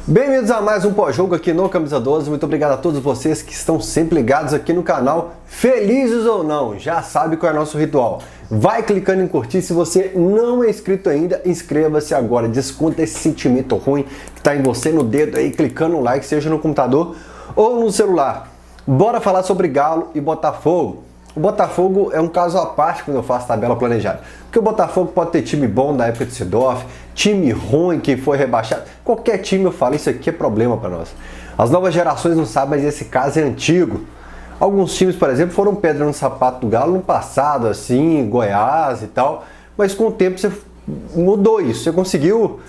Bem-vindos a mais um pós-jogo aqui no Camisa 12. Muito obrigado a todos vocês que estão sempre ligados aqui no canal. Felizes ou não, já sabe qual é o nosso ritual. Vai clicando em curtir. Se você não é inscrito ainda, inscreva-se agora. Desconta esse sentimento ruim que está em você no dedo aí, clicando no like, seja no computador ou no celular. Bora falar sobre Galo e Botafogo. O Botafogo é um caso à parte quando eu faço tabela planejada. Porque o Botafogo pode ter time bom da época de Seedorf, time ruim que foi rebaixado. Qualquer time eu falo, isso aqui é problema para nós. As novas gerações não sabem, mas esse caso é antigo. Alguns times, por exemplo, foram pedra no sapato do Galo no passado, assim, Goiás e tal. Mas com o tempo você mudou isso, você conseguiu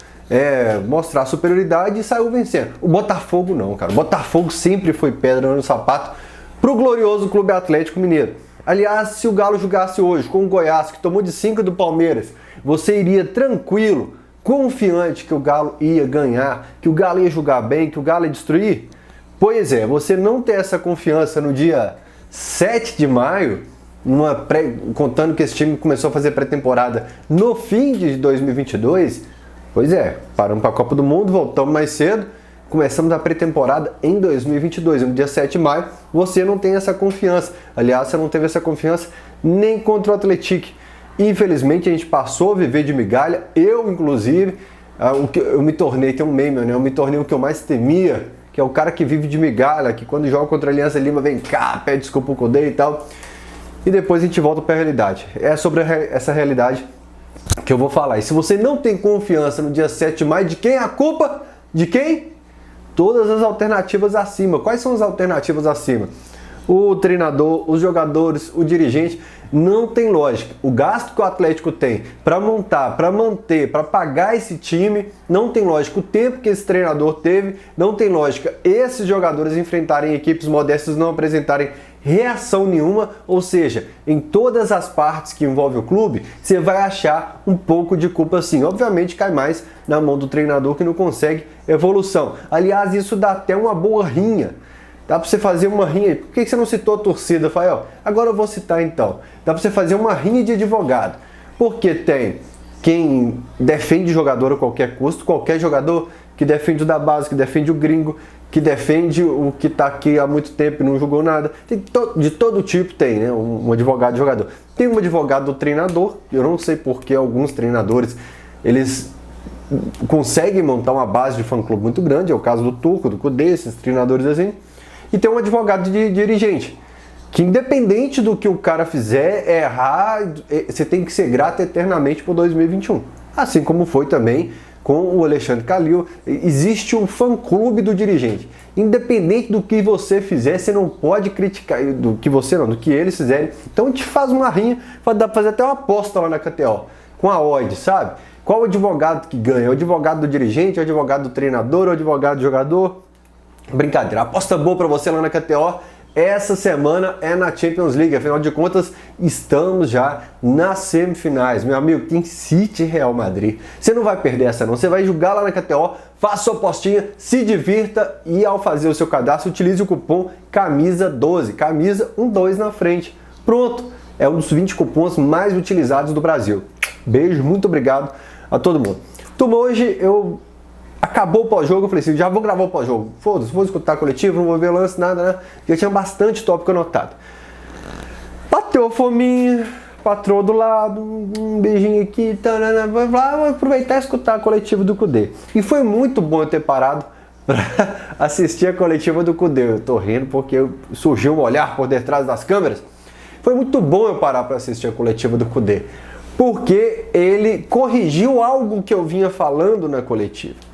mostrar superioridade e saiu vencendo. O Botafogo não, cara. O Botafogo sempre foi pedra no sapato pro glorioso Clube Atlético Mineiro. Aliás, se o Galo jogasse hoje com o Goiás, que tomou de 5 do Palmeiras, você iria tranquilo, confiante que o Galo ia ganhar, que o Galo ia jogar bem, que o Galo ia destruir? Pois é, você não ter essa confiança no dia 7 de maio, contando que esse time começou a fazer pré-temporada no fim de 2022, pois é, paramos para a Copa do Mundo, voltamos mais cedo, começamos a pré-temporada em 2022, no dia 7 de maio, você não tem essa confiança. Aliás, você não teve essa confiança nem contra o Atlético. Infelizmente, a gente passou a viver de migalha. Eu, inclusive, eu me tornei, tem um meme, né? Eu me tornei o que eu mais temia, que é o cara que vive de migalha, que quando joga contra a Aliança Lima, vem cá, pede desculpa pro Cudê e tal. E depois a gente volta para a realidade. É sobre essa realidade que eu vou falar. E se você não tem confiança no dia 7 de maio, de quem é a culpa? De quem? Todas as alternativas acima. Quais são as alternativas acima? O treinador, os jogadores, o dirigente. Não tem lógica. O gasto que o Atlético tem para montar, para manter, para pagar esse time, não tem lógica. O tempo que esse treinador teve, não tem lógica. Esses jogadores enfrentarem equipes modestas, não apresentarem reação nenhuma, ou seja, em todas as partes que envolvem o clube, você vai achar um pouco de culpa sim. Obviamente cai mais na mão do treinador que não consegue evolução. Aliás, isso dá até uma boa rinha. Dá para você fazer uma rinha. Por que você não citou a torcida, Fael? Agora eu vou citar então. Dá para você fazer uma rinha de advogado. Porque tem quem defende jogador a qualquer custo, qualquer jogador que defende o da base, que defende o gringo, que defende o que está aqui há muito tempo e não jogou nada. De todo tipo tem, né? Um advogado de jogador. Tem um advogado do treinador. Eu não sei por que alguns treinadores, eles conseguem montar uma base de fã-clube muito grande. É o caso do Turco, do Cudê, esses treinadores assim. E tem um advogado de dirigente, que independente do que o cara fizer, errar, você tem que ser grato eternamente por 2021. Assim como foi também com o Alexandre Calil. Existe um fã-clube do dirigente. Independente do que você fizer, você não pode criticar, do que eles fizerem. Então a gente faz uma rinha, dá pra fazer até uma aposta lá na KTO, com a odd, sabe? Qual o advogado que ganha? O advogado do dirigente, o advogado do treinador, o advogado do jogador? Brincadeira, aposta boa para você lá na KTO. Essa semana é na Champions League, afinal de contas estamos já nas semifinais. Meu amigo, tem City e Real Madrid. Você não vai perder essa não, você vai jogar lá na KTO, faça sua apostinha, se divirta e ao fazer o seu cadastro utilize o cupom CAMISA12, camisa 12 na frente. Pronto, é um dos 20 cupons mais utilizados do Brasil. Beijo, muito obrigado a todo mundo. Então hoje acabou o pós-jogo, eu falei assim, já vou gravar o pós-jogo. Foda-se, vou escutar coletivo, não vou ver lance, nada, né? Já tinha bastante tópico anotado. Bateu a fominha, patroa do lado, um beijinho aqui, vou aproveitar e escutar a coletiva do Cudê. E foi muito bom eu ter parado para assistir a coletiva do Cudê. Eu tô rindo porque surgiu um olhar por detrás das câmeras. Foi muito bom eu parar para assistir a coletiva do Cudê, porque ele corrigiu algo que eu vinha falando na coletiva.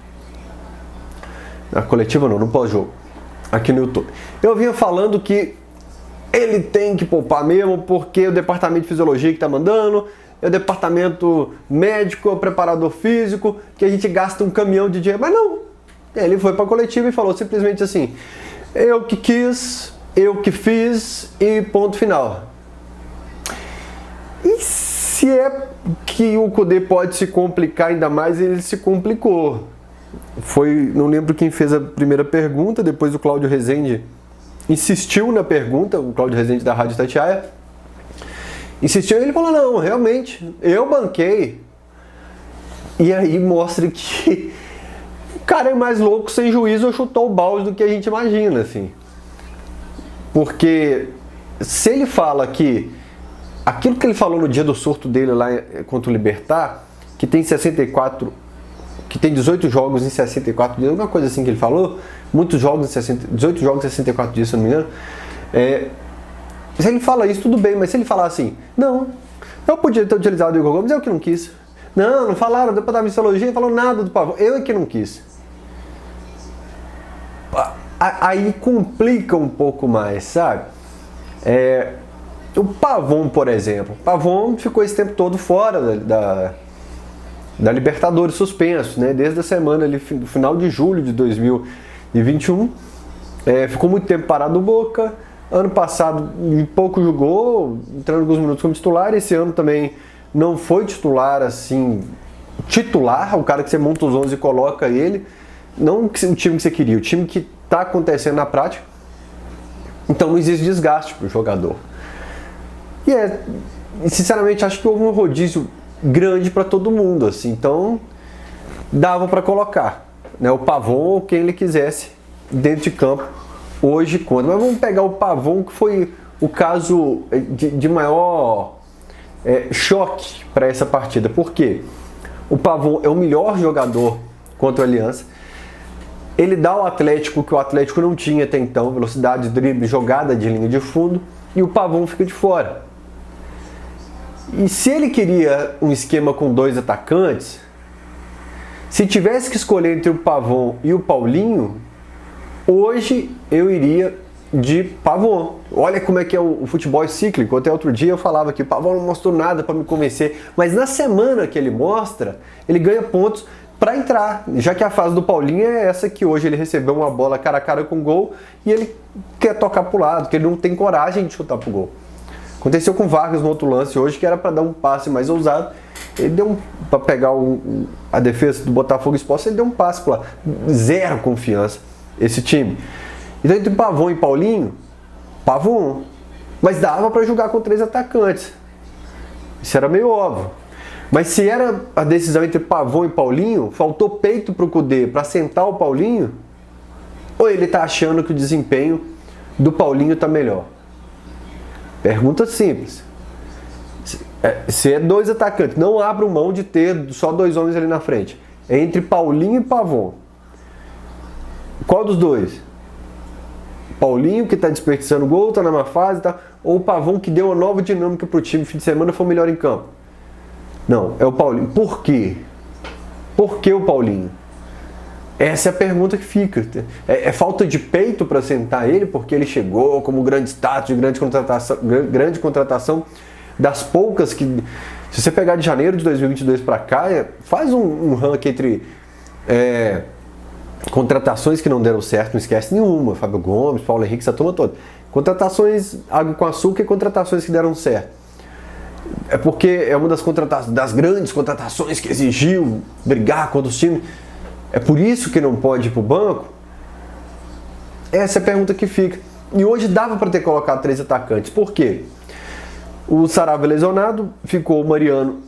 Na coletiva não, no pós-jogo, aqui no YouTube. Eu vinha falando que ele tem que poupar mesmo, porque o departamento de fisiologia que tá mandando, é o departamento médico, é o preparador físico, que a gente gasta um caminhão de dinheiro. Mas não, ele foi pra coletiva e falou simplesmente assim, eu que quis, eu que fiz e ponto final. E se é que o Cudê pode se complicar ainda mais, ele se complicou. Não lembro quem fez a primeira pergunta, depois o Cláudio Rezende insistiu na pergunta, o Cláudio Rezende da Rádio Itatiaia, insistiu e ele falou, não, realmente, eu banquei. E aí mostra que cara é mais louco, sem juízo, ou chutou o balde do que a gente imagina, assim. Porque se ele fala que aquilo que ele falou no dia do surto dele lá contra o Libertad, que tem 64, que tem 18 jogos em 64 dias, alguma coisa assim que ele falou, muitos jogos em 18 jogos em 64 dias, se eu não me engano. Se ele fala isso, tudo bem, mas se ele falar assim, não, eu podia ter utilizado o Igor Gomes, eu que não quis. Não falaram, deu pra dar mistologia, não falou nada do Pavon, eu é que não quis. Aí complica um pouco mais, sabe? O Pavon, por exemplo, Pavon ficou esse tempo todo fora da Libertadores, suspenso, né? Desde a semana ali, do final de julho de 2021, ficou muito tempo parado no Boca. Ano passado pouco jogou, entrando alguns minutos como titular. Esse ano também não foi titular assim, titular, o cara que você monta os 11 e coloca ele, não o time que você queria, o time que está acontecendo na prática. Então não existe desgaste para o jogador. E sinceramente acho que houve um rodízio grande para todo mundo, assim, então dava para colocar, né, o Pavon ou quem ele quisesse dentro de campo hoje contra. Mas vamos pegar o Pavon, que foi o caso de maior choque para essa partida. Por quê? O Pavon é o melhor jogador contra o Aliança. Ele dá ao Atlético o que o Atlético não tinha até então: velocidade, drible, jogada de linha de fundo, e o Pavon fica de fora. E se ele queria um esquema com 2 atacantes, se tivesse que escolher entre o Pavon e o Paulinho, hoje eu iria de Pavon. Olha como é que é o futebol é cíclico. Até outro dia eu falava que o Pavon não mostrou nada para me convencer, mas na semana que ele mostra, ele ganha pontos para entrar, já que a fase do Paulinho é essa, que hoje ele recebeu uma bola cara a cara com gol e ele quer tocar pro lado, que ele não tem coragem de chutar pro gol. Aconteceu com o Vargas no outro lance hoje, que era para dar um passe mais ousado. Ele deu para pegar a defesa do Botafogo exposta, ele deu um passe para lá. Zero confiança esse time. Então entre Pavon e Paulinho, Pavon. Mas dava para jogar com 3 atacantes. Isso era meio óbvio. Mas se era a decisão entre Pavon e Paulinho, faltou peito pro Kudê para sentar o Paulinho, ou ele tá achando que o desempenho do Paulinho tá melhor? Pergunta simples. Se é 2 atacantes, não abra mão de ter só 2 homens ali na frente. É entre Paulinho e Pavon. Qual dos dois? Paulinho, que está desperdiçando gol, está na má fase, tá? Ou o Pavon, que deu uma nova dinâmica para o time, fim de semana foi o melhor em campo? Não, é o Paulinho. Por quê? Por que o Paulinho? Essa é a pergunta que fica. É falta de peito para sentar ele, porque ele chegou como grande status, de grande contratação, das poucas que... Se você pegar de janeiro de 2022 para cá, faz um ranking entre contratações que não deram certo, não esquece nenhuma. Fábio Gomes, Paulo Henrique, essa turma toda. Contratações água com açúcar e contratações que deram certo. É porque é uma das grandes contratações que exigiu brigar contra os times. É por isso que não pode ir para o banco? Essa é a pergunta que fica. E hoje dava para ter colocado 3 atacantes. Por quê? O Saravia lesionado, ficou o Mariano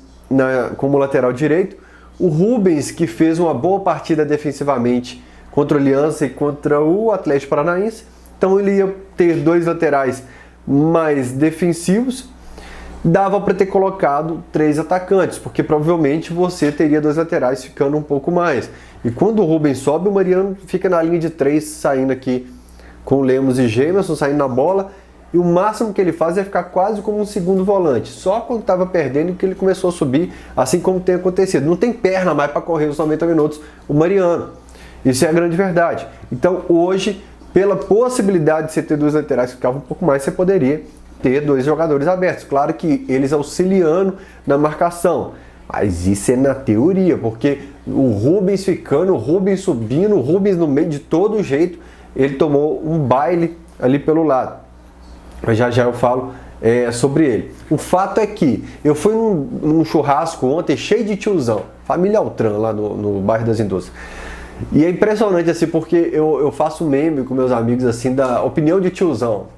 como lateral direito. O Rubens, que fez uma boa partida defensivamente contra o Aliança e contra o Atlético Paranaense. Então ele ia ter 2 laterais mais defensivos. Dava para ter colocado 3 atacantes, porque provavelmente você teria 2 laterais ficando um pouco mais. E quando o Rubens sobe, o Mariano fica na linha de 3, saindo aqui com Lemos e Gemerson, saindo na bola. E o máximo que ele faz é ficar quase como um segundo volante. Só quando estava perdendo que ele começou a subir, assim como tem acontecido. Não tem perna mais para correr os 90 minutos o Mariano. Isso é a grande verdade. Então hoje, pela possibilidade de você ter 2 laterais que ficavam um pouco mais, você poderia ter 2 jogadores abertos. Claro que eles auxiliando na marcação. Mas isso é na teoria, porque o Rubens ficando, o Rubens subindo, o Rubens no meio de todo jeito, ele tomou um baile ali pelo lado. Mas já eu falo sobre ele. O fato é que eu fui num churrasco ontem cheio de tiozão, família Altran, lá no bairro das Indústrias. E é impressionante assim, porque eu faço meme com meus amigos assim da opinião de tiozão.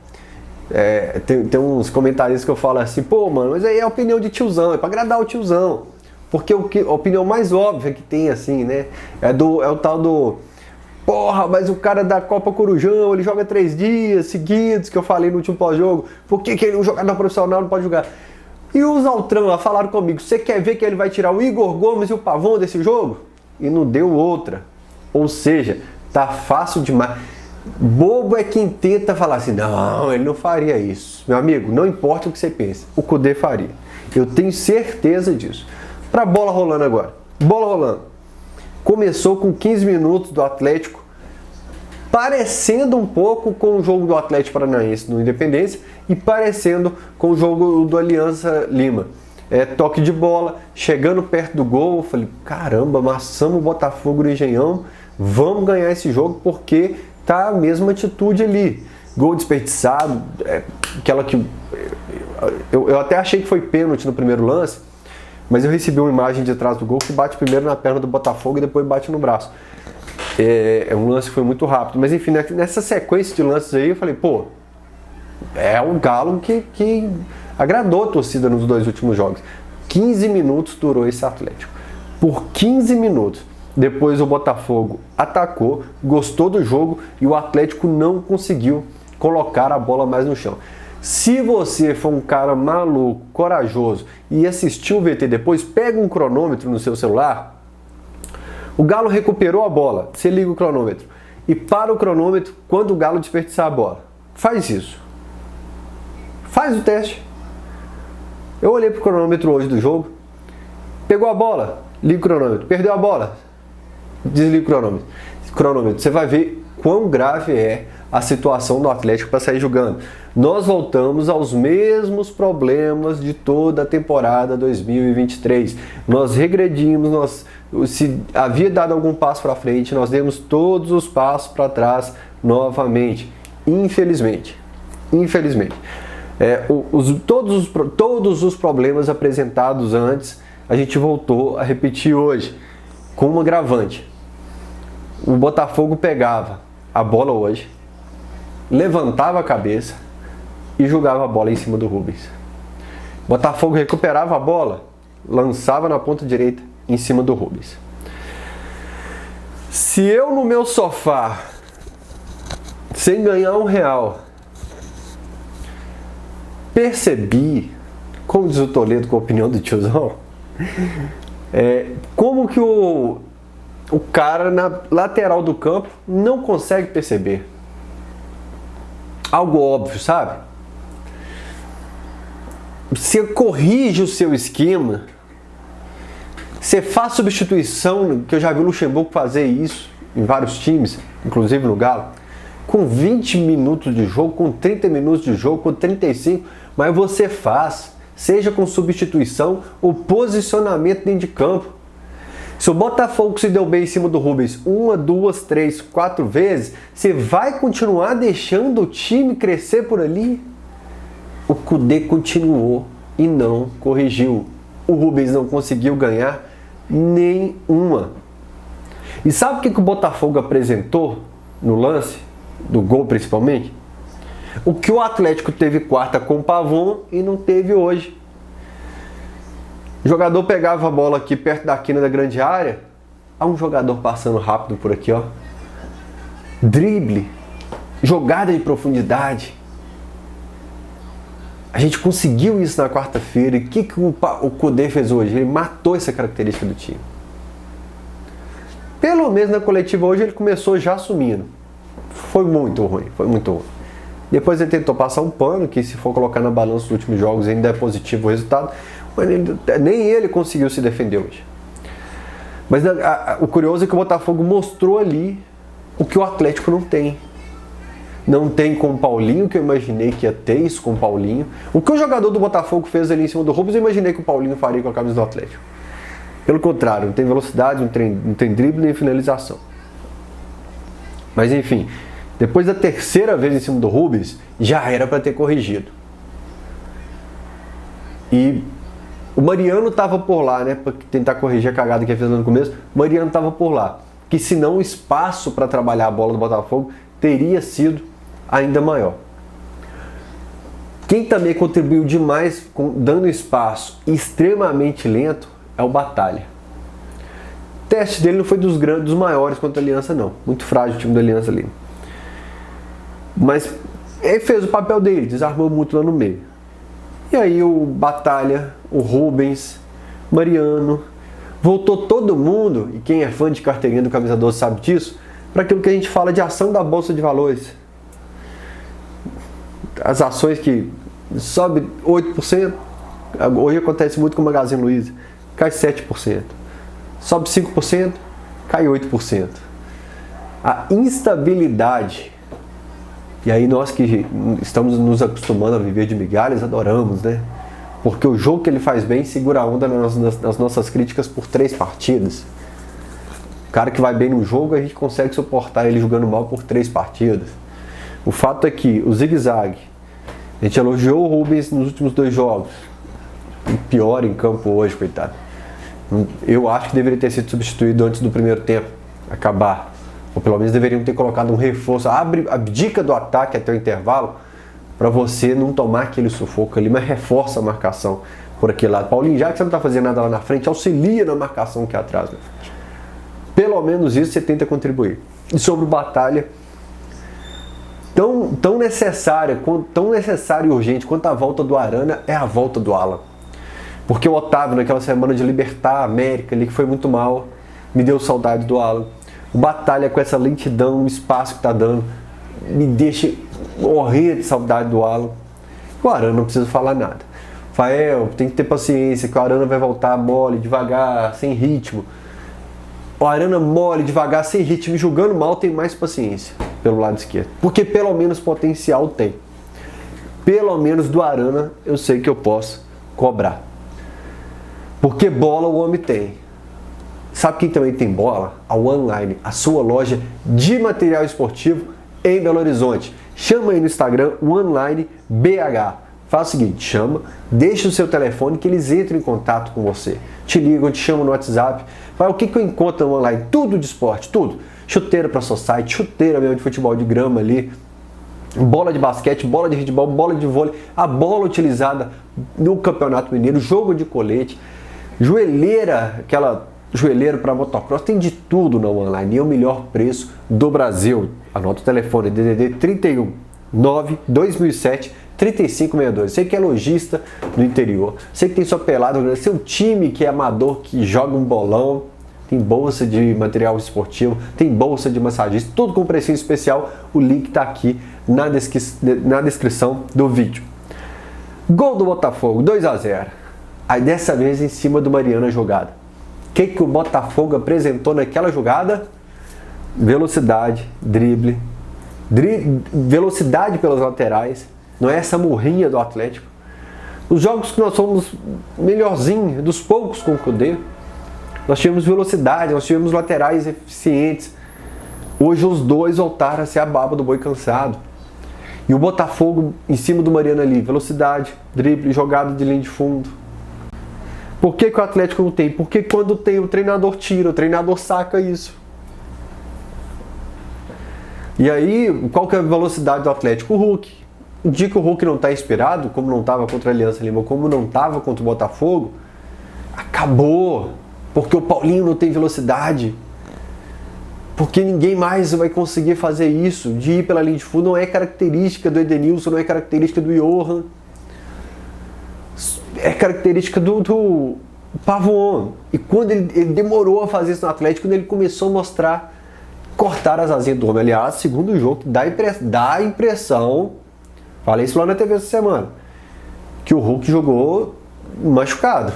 Tem uns comentários que eu falo assim, pô mano, mas aí é a opinião de tiozão, é pra agradar o tiozão. Porque a opinião mais óbvia que tem, assim, né? É o tal do... Porra, mas o cara da Copa Corujão, ele joga 3 dias seguidos, que eu falei no último pós-jogo. Por que um jogador profissional não pode jogar? E os Altran lá falaram comigo, você quer ver que ele vai tirar o Igor Gomes e o Pavão desse jogo? E não deu outra. Ou seja, tá fácil demais. Bobo é quem tenta falar assim, não, ele não faria isso. Meu amigo, não importa o que você pensa, o Kudê faria. Eu tenho certeza disso. Pra bola rolando agora. Bola rolando. Começou com 15 minutos do Atlético, parecendo um pouco com o jogo do Atlético Paranaense no Independência e parecendo com o jogo do Aliança Lima. Toque de bola, chegando perto do gol, eu falei, caramba, amassamos o Botafogo no Engenhão, vamos ganhar esse jogo porque tá a mesma atitude ali. Gol desperdiçado, aquela que... Eu até achei que foi pênalti no primeiro lance, mas eu recebi uma imagem de trás do gol que bate primeiro na perna do Botafogo e depois bate no braço. É um lance que foi muito rápido. Mas enfim, nessa sequência de lances aí, eu falei, pô, é um Galo que agradou a torcida nos 2 últimos jogos. 15 minutos durou esse Atlético. Por 15 minutos. Depois o Botafogo atacou, gostou do jogo e o Atlético não conseguiu colocar a bola mais no chão. Se você for um cara maluco, corajoso e assistiu o VT depois, pega um cronômetro no seu celular. O Galo recuperou a bola, você liga o cronômetro e para o cronômetro quando o Galo desperdiçar a bola. Faz isso. Faz o teste. Eu olhei pro cronômetro hoje do jogo, pegou a bola, liga o cronômetro, perdeu a bola, desliga o cronômetro. Você vai ver quão grave é a situação do Atlético para sair jogando. Nós voltamos aos mesmos problemas de toda a temporada 2023. Nós regredimos, se havia dado algum passo para frente, nós demos todos os passos para trás novamente. Infelizmente. Todos os problemas apresentados antes, a gente voltou a repetir hoje, com um agravante. O Botafogo pegava a bola hoje, levantava a cabeça e jogava a bola em cima do Rubens. Botafogo recuperava a bola, lançava na ponta direita em cima do Rubens. Se eu no meu sofá, sem ganhar R$1, percebi, como diz o Toledo com a opinião do tiozão, como que o cara na lateral do campo não consegue perceber. Algo óbvio, sabe? Você corrige o seu esquema, você faz substituição, que eu já vi o Luxemburgo fazer isso em vários times, inclusive no Galo, com 20 minutos de jogo, com 30 minutos de jogo, com 35, mas você faz, seja com substituição ou posicionamento dentro de campo. Se o Botafogo se deu bem em cima do Rubens 1, 2, 3, 4 vezes, você vai continuar deixando o time crescer por ali? O Kudê continuou e não corrigiu. O Rubens não conseguiu ganhar nenhuma. E sabe o que o Botafogo apresentou no lance, do gol principalmente? O que o Atlético teve quarta com o Pavão e não teve hoje. O jogador pegava a bola aqui perto da quina da grande área, há um jogador passando rápido por aqui, ó. Drible, jogada de profundidade. A gente conseguiu isso na quarta-feira. E o que o Kudê fez hoje? Ele matou essa característica do time. Pelo menos na coletiva hoje ele começou já assumindo. Foi muito ruim. Depois ele tentou passar um pano, que se for colocar na balança dos últimos jogos ainda é positivo o resultado. Mas nem ele conseguiu se defender hoje. Mas o curioso é que o Botafogo mostrou ali o que o Atlético não tem. Não tem com o Paulinho, que eu imaginei que ia ter isso com o Paulinho. O que o jogador do Botafogo fez ali em cima do Rubens, eu imaginei que o Paulinho faria com a camisa do Atlético. Pelo contrário, não tem velocidade, não tem drible nem finalização. Mas enfim, depois da terceira vez em cima do Rubens, já era para ter corrigido. E o Mariano estava por lá, né, para tentar corrigir a cagada que ele fez no começo. O Mariano estava por lá. Que senão o espaço para trabalhar a bola do Botafogo teria sido ainda maior. Quem também contribuiu demais, dando espaço extremamente lento, é o Batalha. O teste dele não foi dos maiores contra a Aliança, não. Muito frágil o time da Aliança ali. Mas ele fez o papel dele, desarmou muito lá no meio. E aí o Batalha, o Rubens, Mariano, voltou todo mundo, e quem é fã de carteirinha do Camisa 12 sabe disso, para aquilo que a gente fala de ação da Bolsa de Valores. As ações que sobe 8%, hoje acontece muito com o Magazine Luiza, cai 7%. Sobe 5%, cai 8%. A instabilidade, e aí nós que estamos nos acostumando a viver de migalhas, adoramos, né? Porque o jogo que ele faz bem segura a onda nas nossas críticas por 3 partidas. O cara que vai bem no jogo, a gente consegue suportar ele jogando mal por 3 partidas. O fato é que o zigue-zague, a gente elogiou o Rubens nos últimos 2 jogos. E pior em campo hoje, coitado. Eu acho que deveria ter sido substituído antes do primeiro tempo acabar. Ou pelo menos deveriam ter colocado um reforço. Abdica do ataque até o intervalo para você não tomar aquele sufoco ali, mas reforça a marcação por aquele lado. Paulinho, já que você não está fazendo nada lá na frente, auxilia na marcação que é atrás. Né? Pelo menos isso você tenta contribuir. E sobre o Batalha, tão necessário e urgente quanto a volta do Arana é a volta do Alan. Porque o Otávio, naquela semana de libertar a América ali, que foi muito mal, me deu saudade do Alan. O Batalha, com essa lentidão, o espaço que está dando, me deixa morrer de saudade do Alan. O Arana não precisa falar nada. Fael, tem que ter paciência, que o Arana vai voltar mole, devagar, sem ritmo. O Arana mole, devagar, sem ritmo, e jogando mal, tem mais paciência pelo lado esquerdo. Porque pelo menos potencial tem. Pelo menos do Arana eu sei que eu posso cobrar. Porque bola o homem tem. Sabe quem também tem bola? A OneLine, a sua loja de material esportivo em Belo Horizonte. Chama aí no Instagram, OneLine BH. Faz o seguinte, chama, deixa o seu telefone que eles entram em contato com você. Te ligam, te chamam no WhatsApp. Fala, o que eu encontro no OneLine? Tudo de esporte, tudo. Chuteira para society, chuteira mesmo de futebol de grama ali, bola de basquete, bola de handebol, bola de vôlei, a bola utilizada no Campeonato Mineiro, jogo de colete, joelheira, aquela joelheira para motocross, tem de tudo na OneLine, e é o melhor preço do Brasil. Anota o telefone, DDD 31 9 2007 3562. Você que é lojista no interior, você que tem sua pelada, seu time que é amador, que joga um bolão, tem bolsa de material esportivo, tem bolsa de massagista, tudo com precinho especial. O link está aqui na descrição do vídeo. Gol do Botafogo, 2-0. Aí dessa vez em cima do Mariano a jogada. O que o Botafogo apresentou naquela jogada? Velocidade, drible, velocidade pelas laterais. Não é essa murrinha do Atlético. Os jogos que nós fomos melhorzinho, dos poucos com o Cudê, nós tivemos velocidade, nós tivemos laterais eficientes. Hoje os dois voltaram a ser a baba do boi cansado. E o Botafogo em cima do Mariano ali, velocidade, drible, jogada de linha de fundo. Por que o Atlético não tem? Porque quando tem, o treinador tira, o treinador saca isso. E aí, qual que é a velocidade do Atlético? O Hulk. O dia que o Hulk não está inspirado, como não estava contra a Aliança Lima, como não estava contra o Botafogo, acabou. Porque o Paulinho não tem velocidade. Porque ninguém mais vai conseguir fazer isso. De ir pela linha de fundo não é característica do Edenilson, não é característica do Johan. É característica do Pavon. E quando ele demorou a fazer isso no Atlético, quando ele começou a mostrar, cortar as asinhas do homem. Aliás, segundo jogo, dá a impressão, falei isso lá na TV essa semana, que o Hulk jogou machucado.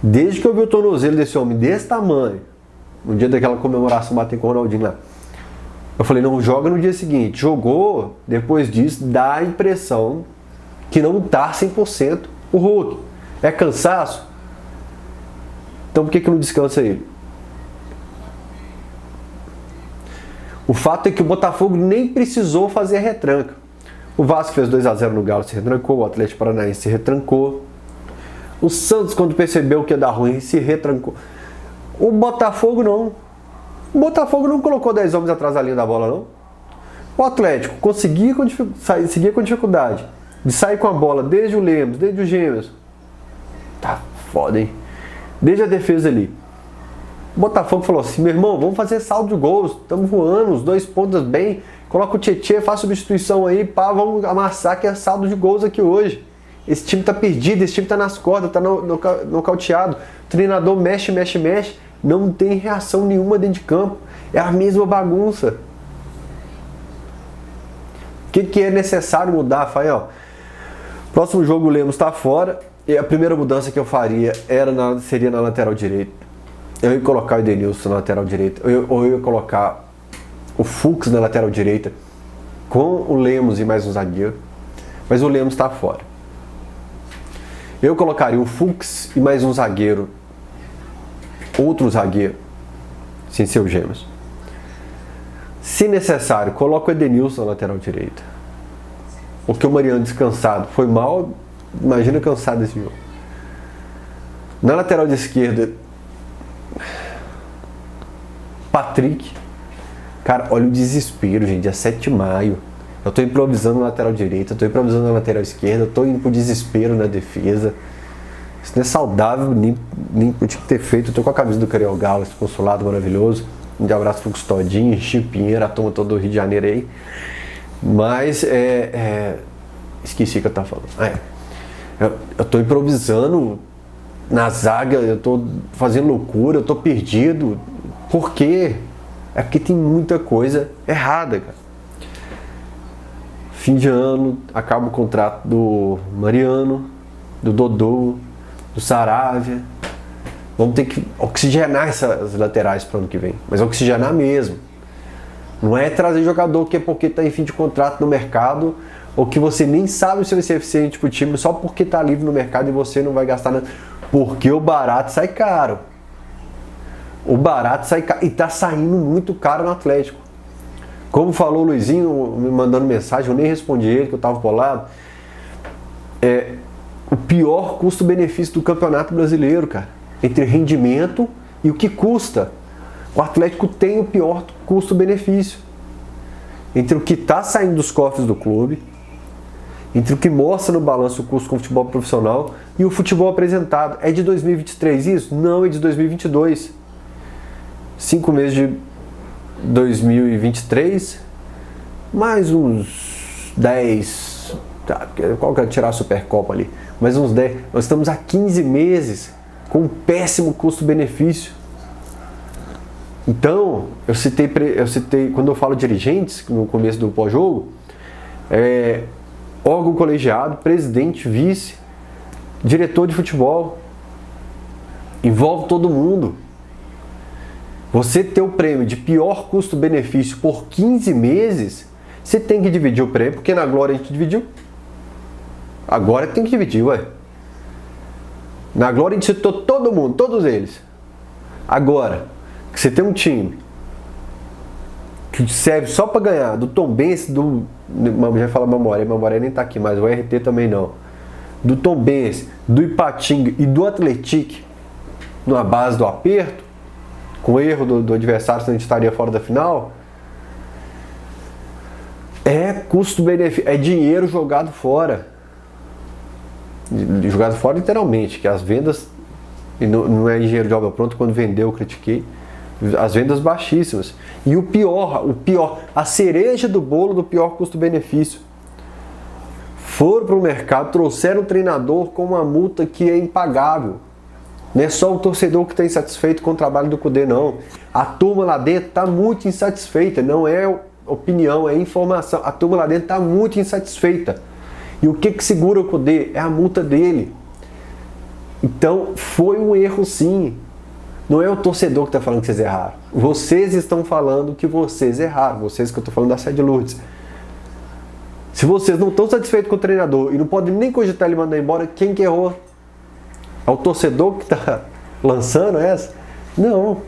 Desde que eu vi o tornozelo desse homem desse tamanho, no dia daquela comemoração bater com o Ronaldinho lá, eu falei, não joga no dia seguinte. Jogou, depois disso, dá a impressão que não tá 100% o Hulk. É cansaço? Então por que não descansa ele? O fato é que o Botafogo nem precisou fazer a retranca. O Vasco fez 2-0 no Galo, se retrancou. O Atlético Paranaense se retrancou. O Santos, quando percebeu que ia dar ruim, se retrancou. O Botafogo não. O Botafogo não colocou 10 homens atrás da linha da bola, não. O Atlético conseguia seguia com dificuldade de sair com a bola desde o Lemos, desde o Gêmeos. Tá foda, hein? Desde a defesa ali. O Botafogo falou assim, meu irmão, vamos fazer saldo de gols, estamos voando, os 2 pontas bem, coloca o Tietê, faz substituição aí, pá, vamos amassar que é saldo de gols aqui hoje. Esse time tá perdido, esse time tá nas cordas, tá nocauteado, o treinador mexe, não tem reação nenhuma dentro de campo, é a mesma bagunça. O que é necessário mudar, Rafael? Próximo jogo o Lemos tá fora, e a primeira mudança que eu faria seria na lateral direita. Eu ia colocar o Edenilson na lateral direita, ou eu ia colocar o Fux na lateral direita, com o Lemos e mais um zagueiro, mas o Lemos está fora. Eu colocaria o Fux e mais um zagueiro, outro zagueiro, sem ser o Gêmeos. Se necessário, coloca o Edenilson na lateral direita. Porque o Mariano descansado foi mal, imagina cansado desse jogo. Na lateral de esquerda, Patrick. Cara, olha o desespero, gente. É 7 de maio. Eu tô improvisando na lateral direita, eu tô improvisando na lateral esquerda, eu tô indo pro desespero na defesa. Isso não é saudável, nem eu tinha que ter feito. Eu tô com a camisa do Cariol Galo, esse consulado maravilhoso. Um abraço pro Custodinho, Chico Pinheiro, a turma toda do Rio de Janeiro aí. Mas, esqueci o que eu tava falando. Eu tô improvisando na zaga, eu tô fazendo loucura, eu tô perdido. Por quê? É porque tem muita coisa errada, cara. Fim de ano, acaba o contrato do Mariano, do Dodô, do Saravia. Vamos ter que oxigenar essas laterais para o ano que vem. Mas oxigenar mesmo. Não é trazer jogador que é porque está em fim de contrato no mercado, ou que você nem sabe se vai ser eficiente para o time só porque está livre no mercado e você não vai gastar nada. Porque o barato sai caro. O barato sai caro. E está saindo muito caro no Atlético. Como falou o Luizinho, me mandando mensagem, eu nem respondi ele, que eu estava bolado. É o pior custo-benefício do Campeonato Brasileiro, cara. Entre rendimento e o que custa. O Atlético tem o pior custo-benefício. Entre o que está saindo dos cofres do clube, entre o que mostra no balanço o custo com o futebol profissional e o futebol apresentado. É de 2023 isso? Não, é de 2022. 5 meses de 2023, mais uns 10, qual que é tirar a Supercopa ali? Mais uns 10, nós estamos há 15 meses com um péssimo custo-benefício. Então, eu citei, quando eu falo dirigentes, no começo do pós-jogo, órgão colegiado, presidente, vice, diretor de futebol, envolve todo mundo. Você ter o prêmio de pior custo-benefício por 15 meses, você tem que dividir o prêmio, porque na Glória a gente dividiu. Agora tem que dividir, ué. Na Glória a gente citou todo mundo, todos eles. Agora, que você tem um time que serve só para ganhar, do Tombense, já fala Mamoré nem tá aqui, mas o RT também não. Do Tombense, do Ipatinga e do Atlético, numa base do aperto, com erro do adversário, senão a gente estaria fora da final. É custo-benefício, é dinheiro jogado fora. Jogado fora literalmente, que as vendas, e não é engenheiro de obra pronta, quando vendeu eu critiquei, as vendas baixíssimas. E o pior, a cereja do bolo do pior custo-benefício. Foram para o mercado, trouxeram o treinador com uma multa que é impagável. Não é só o torcedor que está insatisfeito com o trabalho do Cudê, não. A turma lá dentro está muito insatisfeita. Não é opinião, é informação. A turma lá dentro está muito insatisfeita. E o que segura o Cudê? É a multa dele. Então, foi um erro sim. Não é o torcedor que está falando que vocês erraram. Vocês estão falando que vocês erraram. Vocês que eu estou falando da Sede Lourdes. Se vocês não estão satisfeitos com o treinador e não podem nem cogitar ele mandar embora, quem que errou? É o torcedor que está lançando essa? Não.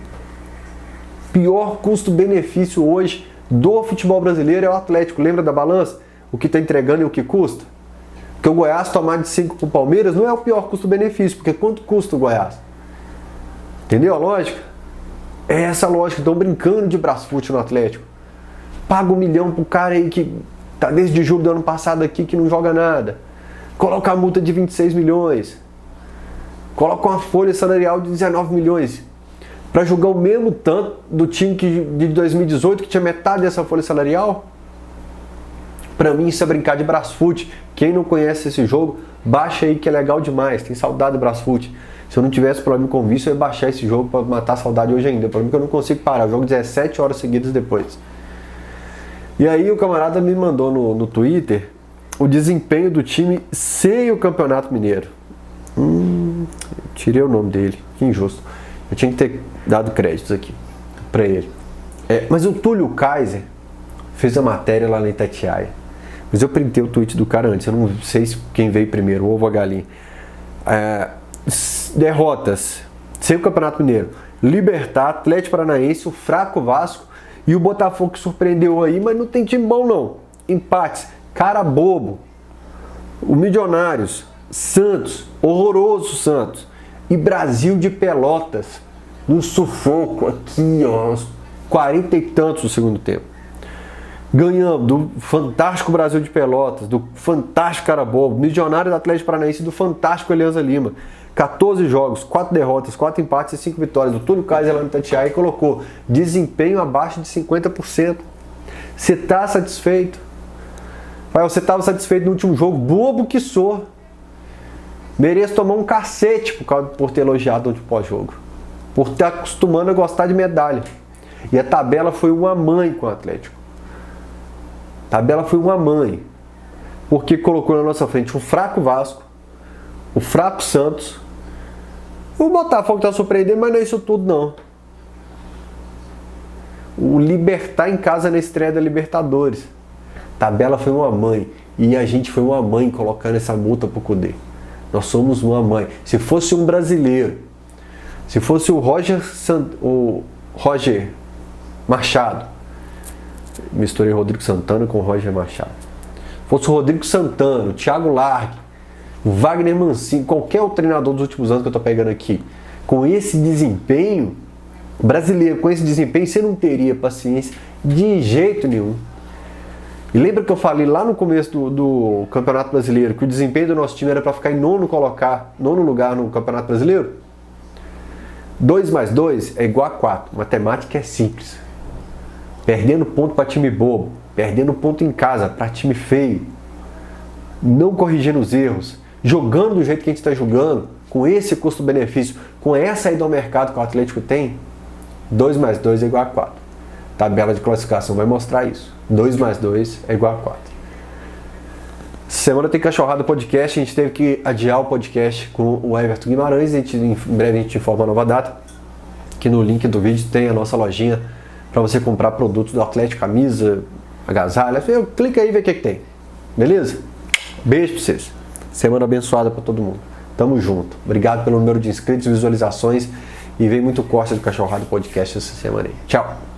Pior custo-benefício hoje do futebol brasileiro é o Atlético. Lembra da balança? O que está entregando e o que custa? Porque o Goiás tomar de 5 para o Palmeiras não é o pior custo-benefício, porque quanto custa o Goiás? Entendeu a lógica? É essa a lógica. Estão brincando de Brasfoot no Atlético. Paga 1 milhão pro cara aí que tá desde julho do ano passado aqui que não joga nada. Coloca a multa de 26 milhões. coloca uma folha salarial de 19 milhões para jogar o mesmo tanto do time de 2018 que tinha metade dessa folha salarial. Para mim isso é brincar de Brasfoot. Quem não conhece esse jogo, baixa aí que é legal demais. Tem saudade do Brasfoot. Se eu não tivesse problema com vício, eu ia baixar esse jogo para matar a saudade hoje ainda. O problema é que eu não consigo parar. Eu jogo 17 horas seguidas depois. E aí o camarada me mandou no Twitter o desempenho do time sem o Campeonato Mineiro. Tirei o nome dele. Que injusto. Eu tinha que ter dado créditos aqui para ele. Mas o Túlio Kaiser fez a matéria lá na Itatiaia. Mas eu printei o tweet do cara antes. Eu não sei quem veio primeiro, o ovo ou a galinha. Derrotas sem o Campeonato Mineiro: Libertad, Atlético Paranaense, o fraco Vasco e o Botafogo, que surpreendeu aí, mas não tem time bom não. Empates: cara bobo, o Milionários, Santos, horroroso Santos, e Brasil de Pelotas no sufoco aqui, ó, uns 40 e tantos no segundo tempo. Ganhamos do fantástico Brasil de Pelotas, do fantástico cara bobo, Milionários, Atlético Paranaense e do fantástico Alianza Lima. 14 jogos, 4 derrotas, 4 empates e 5 vitórias. O Túlio Kaiser lá no Itatiaia colocou desempenho abaixo de 50%. Você está satisfeito? Você estava satisfeito no último jogo? Bobo que sou. Mereço tomar um cacete por ter elogiado no pós-jogo. Por estar acostumando a gostar de medalha. E a tabela foi uma mãe com o Atlético. A tabela foi uma mãe. Porque colocou na nossa frente o fraco Vasco, o fraco Santos. O Botafogo está surpreendendo, mas não é isso tudo não. O Libertad em casa na estreia da Libertadores. A tabela foi uma mãe. E a gente foi uma mãe colocando essa multa pro Cudê. Nós somos uma mãe. Se fosse um brasileiro, se fosse o Roger Machado, misturei Rodrigo Santana com Roger Machado. Se fosse o Rodrigo Santana, o Thiago Largue, o Wagner Mancini, qualquer outro treinador dos últimos anos que eu tô pegando aqui, com esse desempenho, brasileiro com esse desempenho, você não teria paciência de jeito nenhum. E lembra que eu falei lá no começo do Campeonato Brasileiro que o desempenho do nosso time era para ficar em nono lugar no Campeonato Brasileiro? 2 mais 2 é igual a 4. Matemática é simples. Perdendo ponto para time bobo, perdendo ponto em casa para time feio, não corrigindo os erros, jogando do jeito que a gente está jogando, com esse custo-benefício, com essa ida ao mercado que o Atlético tem, 2 mais 2 é igual a 4. Tabela de classificação vai mostrar isso. 2 mais 2 é igual a 4. Semana tem Cachorrada Podcast. A gente teve que adiar o podcast com o Everton Guimarães. Em breve a gente informa a nova data. Aqui no link do vídeo tem a nossa lojinha para você comprar produtos do Atlético, camisa, agasalho. Clica aí e vê o que tem. Beleza? Beijo pra vocês. Semana abençoada para todo mundo. Tamo junto. Obrigado pelo número de inscritos e visualizações. E vem muito corte do Cachorrada Podcast essa semana aí. Tchau.